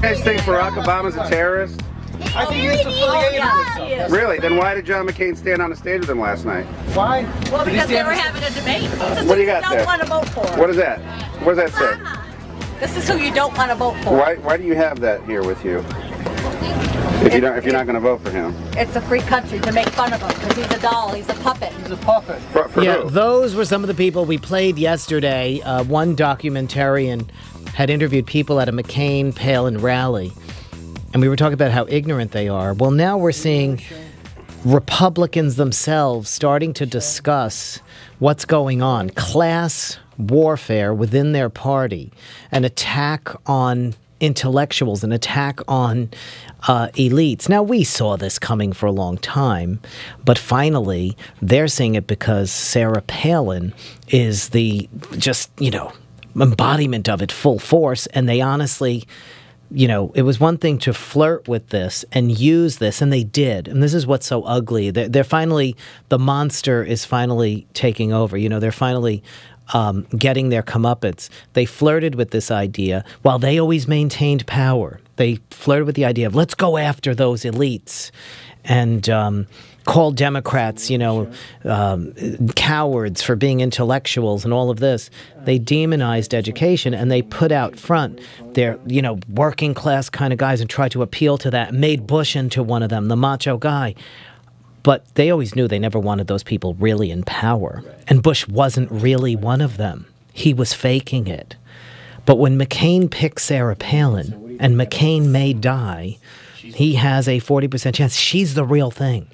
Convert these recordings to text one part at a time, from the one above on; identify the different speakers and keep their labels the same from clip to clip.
Speaker 1: guys think Barack Obama's a terrorist?
Speaker 2: I think he's affiliated with them.
Speaker 1: Really? Then why did John McCain stand on the stage with him last night?
Speaker 2: Why?
Speaker 3: Well, because they were having a debate.
Speaker 1: What do you got there?
Speaker 3: Don't want to vote for.
Speaker 1: What is that? What does that say?
Speaker 3: This is who you don't want to vote for.
Speaker 1: Why do you have that here with you? If you're not going to vote for him.
Speaker 3: It's a free country to make fun of him because he's a doll, he's a puppet.
Speaker 2: He's a puppet.
Speaker 1: For
Speaker 4: yeah,
Speaker 1: who?
Speaker 4: those were some of the people we played yesterday. One documentarian had interviewed people at a McCain-Palin rally, and we were talking about how ignorant they are. Well, now we're seeing Republicans themselves starting to discuss what's going on. Class warfare within their party, an attack on intellectuals, an attack on elites. Now, we saw this coming for a long time, but finally they're seeing it because Sarah Palin is the embodiment of it full force, and they honestly, it was one thing to flirt with this and use this, and they did. And this is what's so ugly. They're finally, the monster is finally taking over. They're finally getting their comeuppance. They flirted with this idea while they always maintained power. They flirted with the idea of let's go after those elites and called Democrats, cowards for being intellectuals and all of this. They demonized education and they put out front their, working class kind of guys and tried to appeal to that, made Bush into one of them, the macho guy. But they always knew they never wanted those people really in power. And Bush wasn't really one of them. He was faking it. But when McCain picked Sarah Palin, and McCain may die, he has a 40% chance. She's the real thing.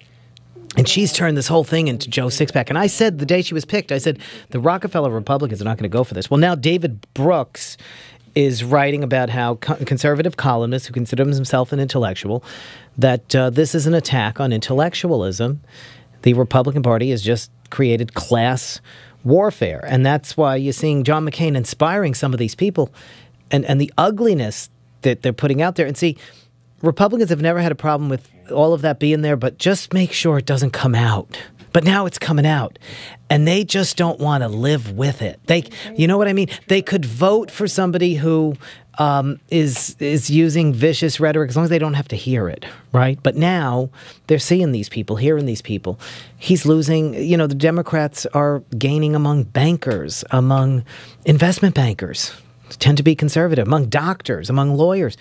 Speaker 4: And she's turned this whole thing into Joe Sixpack. And I said the day she was picked, I said, the Rockefeller Republicans are not going to go for this. Well, now David Brooks is writing about how conservative columnists who consider himself an intellectual, that this is an attack on intellectualism. The Republican Party has just created class warfare. And that's why you're seeing John McCain inspiring some of these people and the ugliness that they're putting out there. And see, Republicans have never had a problem with all of that being there, but just make sure it doesn't come out. But now it's coming out, and they just don't want to live with it. You know what I mean? They could vote for somebody who is using vicious rhetoric as long as they don't have to hear it, right? But now they're seeing these people, hearing these people. He's losing, the Democrats are gaining among bankers, among investment bankers, tend to be conservative, among doctors, among lawyers.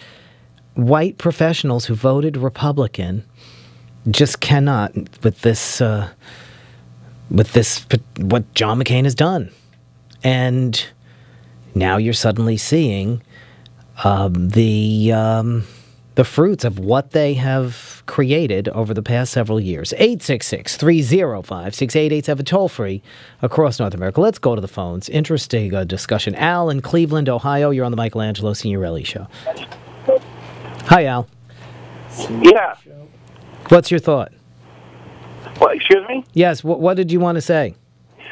Speaker 4: White professionals who voted Republican just cannot with this what John McCain has done. And now you're suddenly seeing the fruits of what they have created over the past several years. 866-305-6887, toll-free across North America. Let's go to the phones. Interesting discussion. Al in Cleveland, Ohio. You're on the Michelangelo Signorelli Show. Hi, Al.
Speaker 5: Yeah.
Speaker 4: What's your thought?
Speaker 5: Well, excuse me?
Speaker 4: Yes, what did you want to say?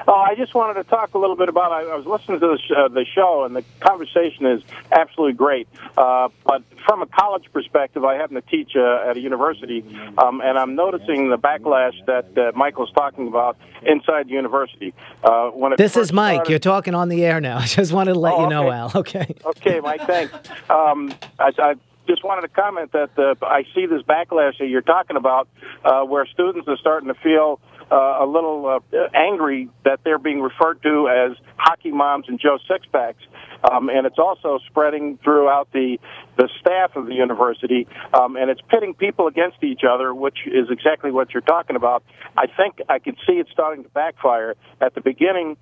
Speaker 5: Oh, I just wanted to talk a little bit about, I was listening to the show, and the conversation is absolutely great. But from a college perspective, I happen to teach at a university, and I'm noticing the backlash that Michael's talking about inside the university.
Speaker 4: This is Mike. You're talking on the air now. I just wanted to let you know, Al. Okay.
Speaker 5: Okay, Mike, thanks. I just wanted to comment that I see this backlash that you're talking about where students are starting to feel a little angry that they're being referred to as hockey moms and Joe Sixpacks. And it's also spreading throughout the staff of the university, and it's pitting people against each other, which is exactly what you're talking about. I think I can see it starting to backfire. At the beginning,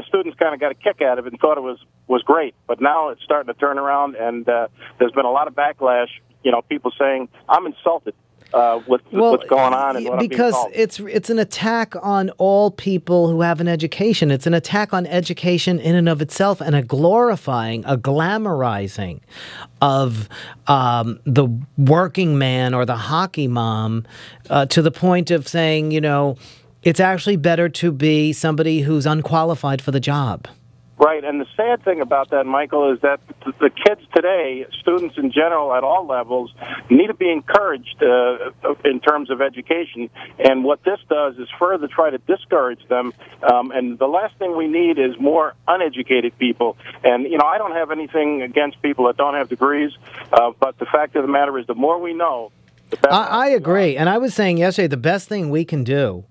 Speaker 5: students kind of got a kick out of it and thought it was great, but now it's starting to turn around, and there's been a lot of backlash, people saying, I'm insulted. What's going on and what I'm being called.
Speaker 4: Because it's an attack on all people who have an education. It's an attack on education in and of itself, and a glamorizing of the working man or the hockey mom to the point of saying, it's actually better to be somebody who's unqualified for the job.
Speaker 5: Right, and the sad thing about that, Michael, is that the kids today, students in general at all levels, need to be encouraged in terms of education. And what this does is further try to discourage them. And the last thing we need is more uneducated people. And, I don't have anything against people that don't have degrees, but the fact of the matter is the more we know, the better.
Speaker 4: I agree. And I was saying yesterday, the best thing we can do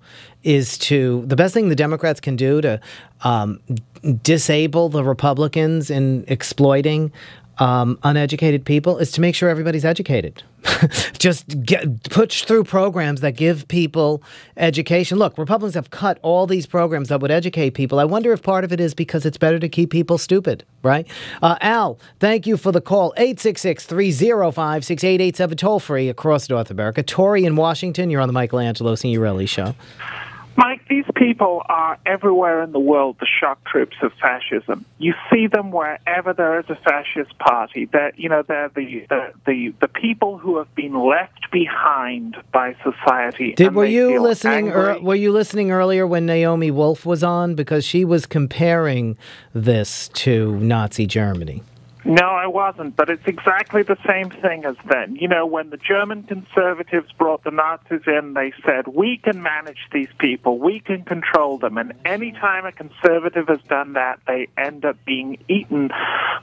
Speaker 4: the best thing the Democrats can do to disable the Republicans in exploiting uneducated people is to make sure everybody's educated. Just push through programs that give people education. Look, Republicans have cut all these programs that would educate people. I wonder if part of it is because it's better to keep people stupid, right? Al, thank you for the call. 866-305-6887, toll free across North America. Tori in Washington, you're on the Michelangelo Signorelli Show.
Speaker 6: Mike, these people are everywhere in the world, the shock troops of fascism. You see them wherever there is a fascist party. They're the people who have been left behind by society.
Speaker 4: Were you listening earlier when Naomi Wolf was on? Because she was comparing this to Nazi Germany.
Speaker 6: No, I wasn't, but it's exactly the same thing as then. When the German conservatives brought the Nazis in, they said, we can manage these people, we can control them, and any time a conservative has done that, they end up being eaten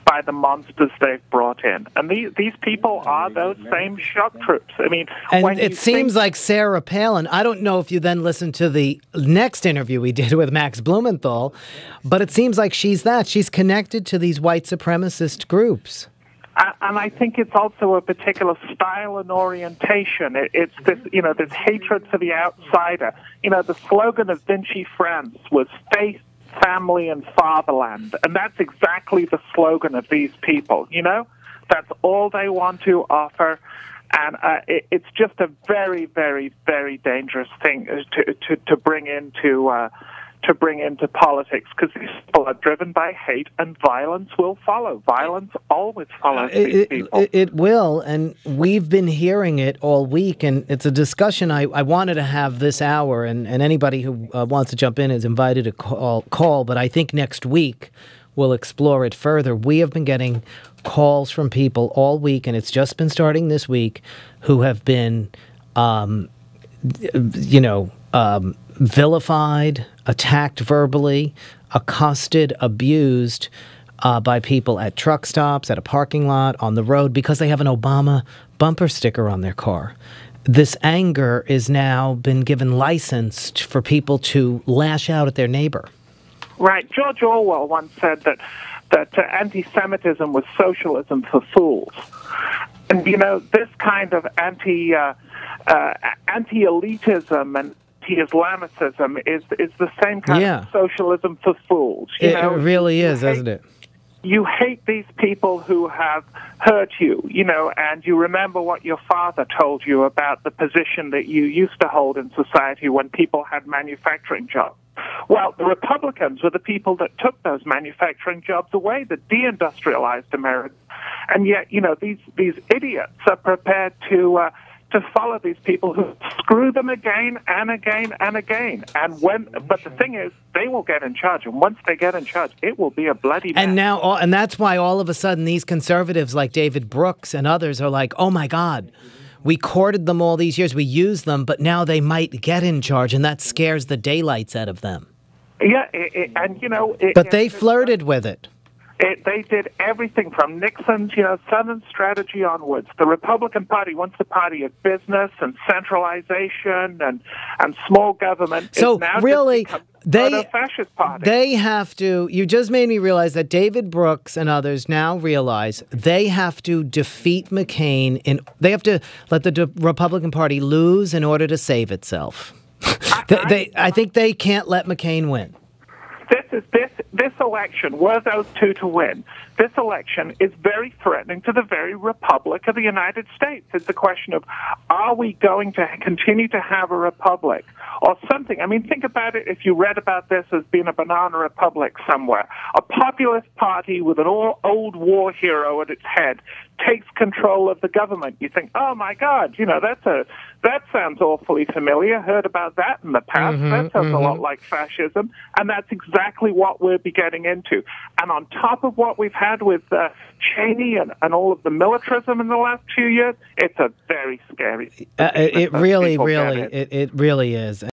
Speaker 6: by the monsters they've brought in. And these people are those same shock troops. I mean,
Speaker 4: and it seems like Sarah Palin, I don't know if you then listened to the next interview we did with Max Blumenthal, but it seems like she's connected to these white supremacist groups.
Speaker 6: And I think it's also a particular style and orientation. It's this, this hatred for the outsider. The slogan of Vichy France was faith, family, and fatherland. And that's exactly the slogan of these people, That's all they want to offer. And it's just a very, very, very dangerous thing to bring into politics, because these people are driven by hate, and violence will follow. Violence always follows these people.
Speaker 4: It will, and we've been hearing it all week, and it's a discussion I wanted to have this hour, and anybody who wants to jump in is invited to call, but I think next week we'll explore it further. We have been getting calls from people all week, and it's just been starting this week, who have been, vilified, attacked verbally, accosted, abused by people at truck stops, at a parking lot, on the road, because they have an Obama bumper sticker on their car. This anger is now been given license for people to lash out at their neighbor.
Speaker 6: Right. George Orwell once said that anti-Semitism was socialism for fools. And, this kind of anti-elitism and anti-Islamicism is the same kind of socialism for fools.
Speaker 4: It really is, isn't it?
Speaker 6: You hate these people who have hurt you, and you remember what your father told you about the position that you used to hold in society when people had manufacturing jobs. Well, the Republicans were the people that took those manufacturing jobs away, that deindustrialized America. And yet, these idiots are prepared to follow these people who screw them again and again and again. But the thing is, they will get in charge, and once they get in charge, it will be a bloody mess.
Speaker 4: And that's why all of a sudden these conservatives like David Brooks and others are like, oh my God, we courted them all these years, we used them, but now they might get in charge, and that scares the daylights out of them.
Speaker 6: Yeah,
Speaker 4: but they flirted with it.
Speaker 6: They did everything from Nixon's, Southern strategy onwards. The Republican Party, once the party of business and centralization and small government,
Speaker 4: so
Speaker 6: is now
Speaker 4: really,
Speaker 6: a fascist party.
Speaker 4: They have to. You just made me realize that David Brooks and others now realize they have to defeat McCain. They have to let the Republican Party lose in order to save itself. I think they can't let McCain win.
Speaker 6: This election, were those two to win, this election is very threatening to the very republic of the United States. It's a question of, are we going to continue to have a republic or something? I mean, think about it if you read about this as being a banana republic somewhere. A populist party with an old war hero at its head takes control of the government. You think, oh my God, that sounds awfully familiar. Heard about that in the past. That sounds a lot like fascism. And that's exactly what we're to be getting into. And on top of what we've had with Cheney and all of the militarism in the last 2 years, it's a very scary.
Speaker 4: It really is.